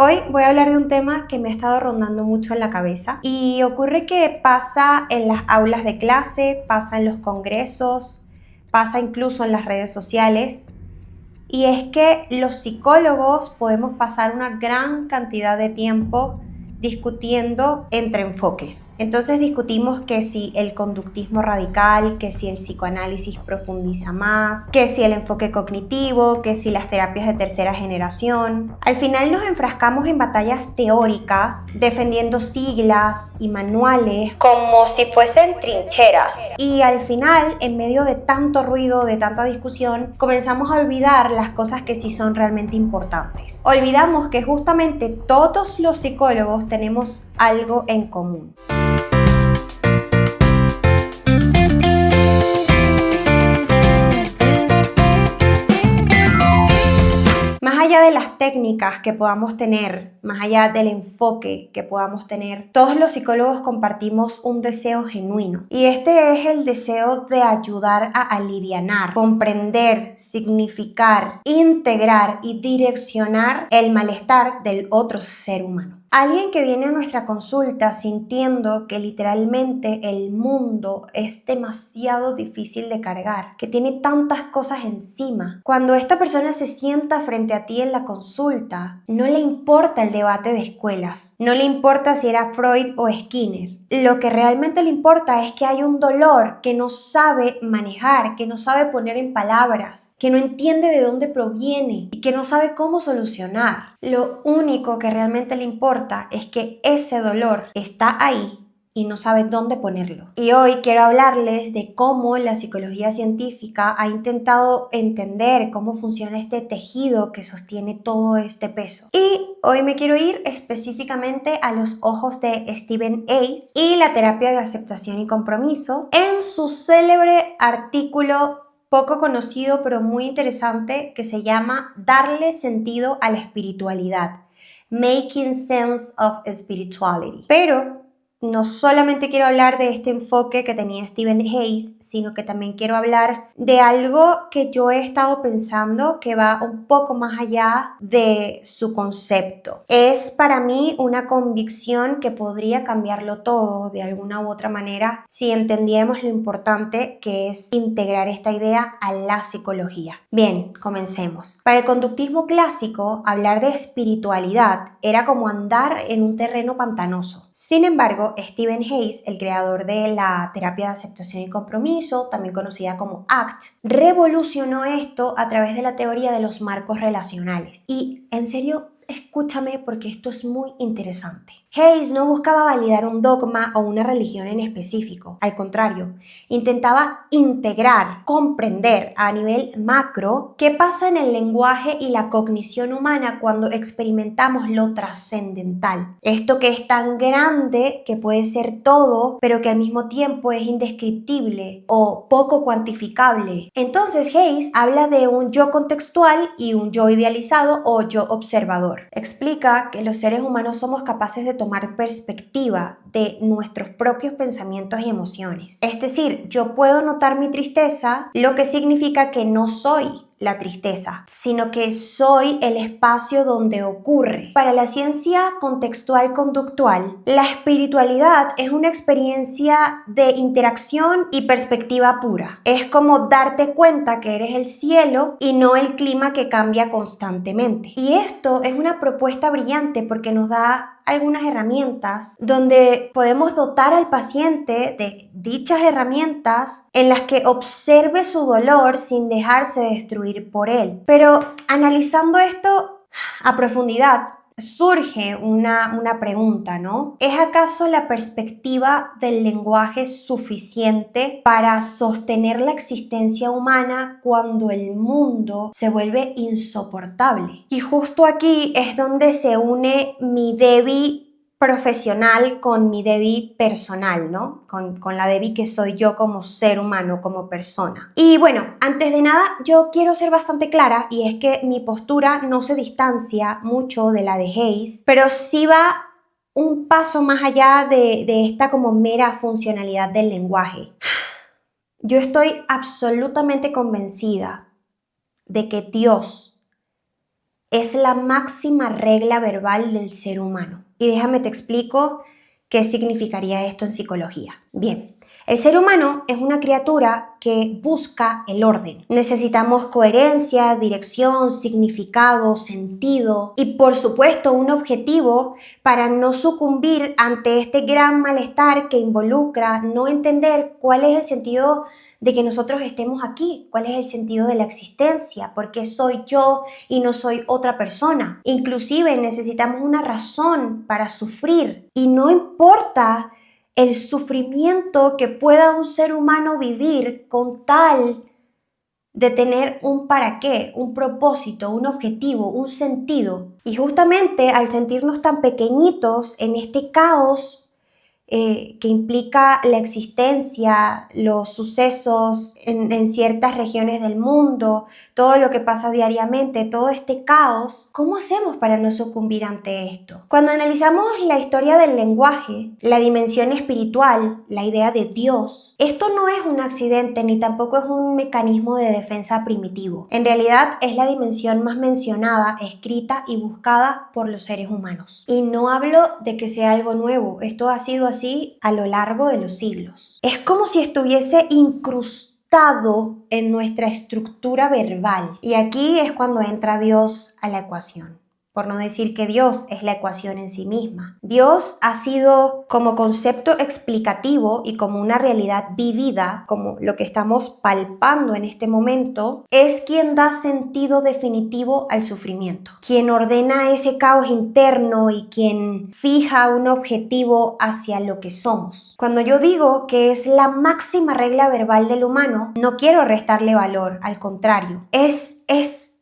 Hoy voy a hablar de un tema que me ha estado rondando mucho en la cabeza y ocurre que pasa en las aulas de clase, pasa en los congresos, pasa incluso en las redes sociales, y es que los psicólogos podemos pasar una gran cantidad de tiempo discutiendo entre enfoques. Entonces discutimos que si el conductismo radical, que si el psicoanálisis profundiza más, que si el enfoque cognitivo, que si las terapias de tercera generación. Al final nos enfrascamos en batallas teóricas, defendiendo siglas y manuales como si fuesen trincheras. Y al final, en medio de tanto ruido, de tanta discusión, comenzamos a olvidar las cosas que sí son realmente importantes. Olvidamos que justamente todos los psicólogos tenemos algo en común. Más allá de las técnicas que podamos tener, más allá del enfoque que podamos tener, todos los psicólogos compartimos un deseo genuino. Y este es el deseo de ayudar a alivianar, comprender, significar, integrar y direccionar el malestar del otro ser humano. Alguien que viene a nuestra consulta sintiendo que literalmente el mundo es demasiado difícil de cargar, que tiene tantas cosas encima. Cuando esta persona se sienta frente a ti en la consulta, no le importa el debate de escuelas, no le importa si era Freud o Skinner. Lo que realmente le importa es que hay un dolor que no sabe manejar, que no sabe poner en palabras, que no entiende de dónde proviene y que no sabe cómo solucionar. Lo único que realmente le importa es que ese dolor está ahí y no sabe dónde ponerlo. Y hoy quiero hablarles de cómo la psicología científica ha intentado entender cómo funciona este tejido que sostiene todo este peso. Y hoy me quiero ir específicamente a los ojos de Stephen Hayes y la terapia de aceptación y compromiso en su célebre artículo poco conocido pero muy interesante que se llama Darle sentido a la espiritualidad, Making Sense of Spirituality. Pero no solamente quiero hablar de este enfoque que tenía Stephen Hayes, sino que también quiero hablar de algo que yo he estado pensando que va un poco más allá de su concepto. Es para mí una convicción que podría cambiarlo todo de alguna u otra manera si entendiéramos lo importante que es integrar esta idea a la psicología. Bien, comencemos. Para el conductismo clásico, hablar de espiritualidad era como andar en un terreno pantanoso. Sin embargo, Stephen Hayes, el creador de la terapia de aceptación y compromiso, también conocida como ACT, revolucionó esto a través de la teoría de los marcos relacionales. Y en serio, escúchame porque esto es muy interesante. Hayes no buscaba validar un dogma o una religión en específico. Al contrario, intentaba integrar, comprender a nivel macro qué pasa en el lenguaje y la cognición humana cuando experimentamos lo trascendental. Esto que es tan grande que puede ser todo, pero que al mismo tiempo es indescriptible o poco cuantificable. Entonces Hayes habla de un yo contextual y un yo idealizado o yo observador. Explica que los seres humanos somos capaces de tomar perspectiva de nuestros propios pensamientos y emociones. Es decir, yo puedo notar mi tristeza, lo que significa que no soy la tristeza, sino que soy el espacio donde ocurre. Para la ciencia contextual conductual, la espiritualidad es una experiencia de interacción y perspectiva pura. Es como darte cuenta que eres el cielo y no el clima que cambia constantemente. Y esto es una propuesta brillante porque nos da algunas herramientas donde podemos dotar al paciente de dichas herramientas en las que observe su dolor sin dejarse destruir por él. Pero analizando esto a profundidad, surge una pregunta, ¿no? ¿Es acaso la perspectiva del lenguaje suficiente para sostener la existencia humana cuando el mundo se vuelve insoportable? Y justo aquí es donde se une mi Debbie profesional con mi Debbie personal, ¿no? Con la Debbie que soy yo como ser humano, como persona. Y bueno, antes de nada, yo quiero ser bastante clara y es que mi postura no se distancia mucho de la de Hayes, pero sí va un paso más allá de esta como mera funcionalidad del lenguaje. Yo estoy absolutamente convencida de que Dios Es la máxima regla verbal del ser humano. Y déjame te explico qué significaría esto en psicología. Bien. El ser humano es una criatura que busca el orden. Necesitamos coherencia, dirección, significado, sentido y por supuesto un objetivo para no sucumbir ante este gran malestar que involucra no entender cuál es el sentido de que nosotros estemos aquí, cuál es el sentido de la existencia, por qué soy yo y no soy otra persona. Inclusive necesitamos una razón para sufrir y no importa el sufrimiento que pueda un ser humano vivir con tal de tener un para qué, un propósito, un objetivo, un sentido. Y justamente al sentirnos tan pequeñitos en este caos que implica la existencia, los sucesos en ciertas regiones del mundo, todo lo que pasa diariamente, todo este caos, ¿cómo hacemos para no sucumbir ante esto? Cuando analizamos la historia del lenguaje, la dimensión espiritual, la idea de Dios, esto no es un accidente ni tampoco es un mecanismo de defensa primitivo. En realidad es la dimensión más mencionada, escrita y buscada por los seres humanos. Y no hablo de que sea algo nuevo, esto ha sido así a lo largo de los siglos. Es como si estuviese incrustado en nuestra estructura verbal. Y aquí es cuando entra Dios a la ecuación. Por no decir que Dios es la ecuación en sí misma. Dios ha sido como concepto explicativo y como una realidad vivida, como lo que estamos palpando en este momento, es quien da sentido definitivo al sufrimiento, quien ordena ese caos interno y quien fija un objetivo hacia lo que somos. Cuando yo digo que es la máxima regla verbal del humano, no quiero restarle valor, al contrario, es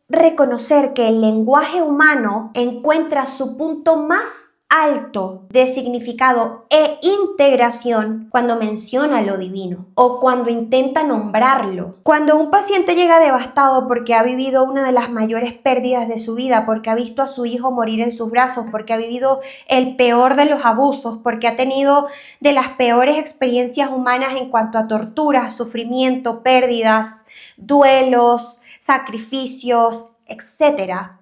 reconocer que el lenguaje humano encuentra su punto más alto de significado e integración cuando menciona lo divino o cuando intenta nombrarlo. Cuando un paciente llega devastado porque ha vivido una de las mayores pérdidas de su vida, porque ha visto a su hijo morir en sus brazos, porque ha vivido el peor de los abusos, porque ha tenido de las peores experiencias humanas en cuanto a torturas, sufrimiento, pérdidas, duelos, sacrificios, etc.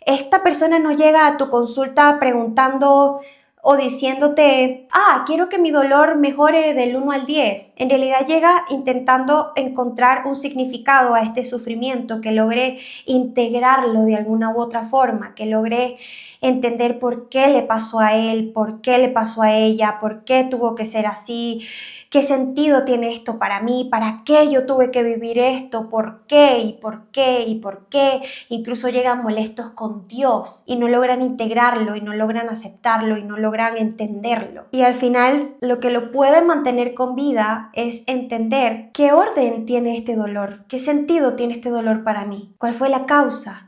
Esta persona no llega a tu consulta preguntando o diciéndote, quiero que mi dolor mejore del 1 al 10. En realidad llega intentando encontrar un significado a este sufrimiento, que logre integrarlo de alguna u otra forma, que logre entender por qué le pasó a él, por qué le pasó a ella, por qué tuvo que ser así, qué sentido tiene esto para mí, para qué yo tuve que vivir esto, por qué y por qué y por qué. Incluso llegan molestos con Dios y no logran integrarlo y no logran aceptarlo y no logran entenderlo. Y al final lo que lo puede mantener con vida es entender qué orden tiene este dolor, qué sentido tiene este dolor para mí, cuál fue la causa.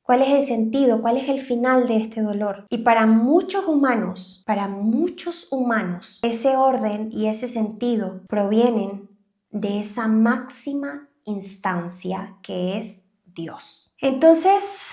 ¿Cuál es el sentido? ¿Cuál es el final de este dolor? Y para muchos humanos, ese orden y ese sentido provienen de esa máxima instancia que es Dios. Entonces,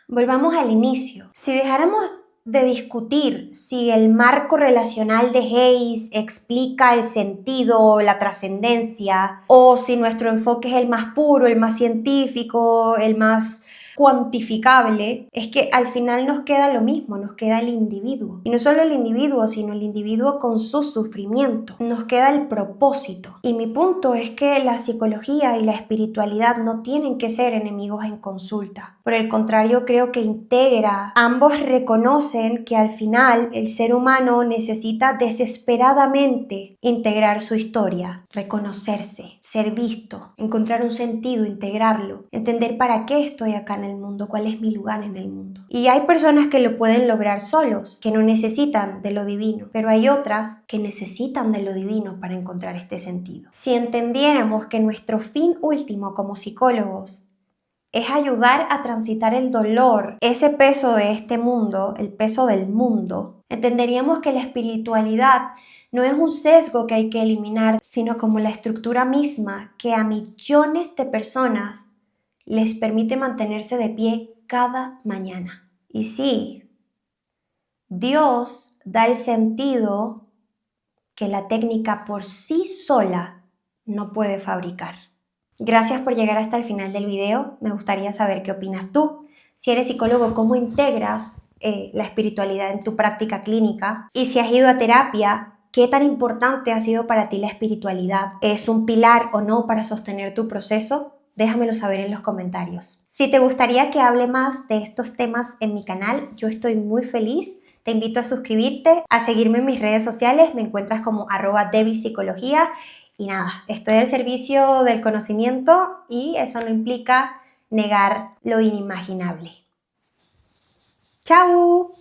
volvamos al inicio. Si dejáramos de discutir si el marco relacional de Hayes explica el sentido, la trascendencia, o si nuestro enfoque es el más puro, el más científico, el más cuantificable, es que al final nos queda lo mismo, nos queda el individuo. Y no solo el individuo, sino el individuo con su sufrimiento. Nos queda el propósito. Y mi punto es que la psicología y la espiritualidad no tienen que ser enemigos en consulta. Por el contrario, creo que integra. Ambos reconocen que al final el ser humano necesita desesperadamente integrar su historia, reconocerse, ser visto, encontrar un sentido, integrarlo, entender para qué estoy acá en el mundo, cuál es mi lugar en el mundo. Y hay personas que lo pueden lograr solos, que no necesitan de lo divino, pero hay otras que necesitan de lo divino para encontrar este sentido. Si entendiéramos que nuestro fin último como psicólogos es ayudar a transitar el dolor, ese peso de este mundo, el peso del mundo, entenderíamos que la espiritualidad no es un sesgo que hay que eliminar, sino como la estructura misma que a millones de personas les permite mantenerse de pie cada mañana. Y sí, Dios da el sentido que la técnica por sí sola no puede fabricar. Gracias por llegar hasta el final del video. Me gustaría saber qué opinas tú. Si eres psicólogo, ¿cómo integras la espiritualidad en tu práctica clínica? Y si has ido a terapia, ¿qué tan importante ha sido para ti la espiritualidad? ¿Es un pilar o no para sostener tu proceso? Déjamelo saber en los comentarios. Si te gustaría que hable más de estos temas en mi canal, yo estoy muy feliz. Te invito a suscribirte, a seguirme en mis redes sociales. Me encuentras como @debipsicología. Y nada, estoy al servicio del conocimiento y eso no implica negar lo inimaginable. ¡Chao!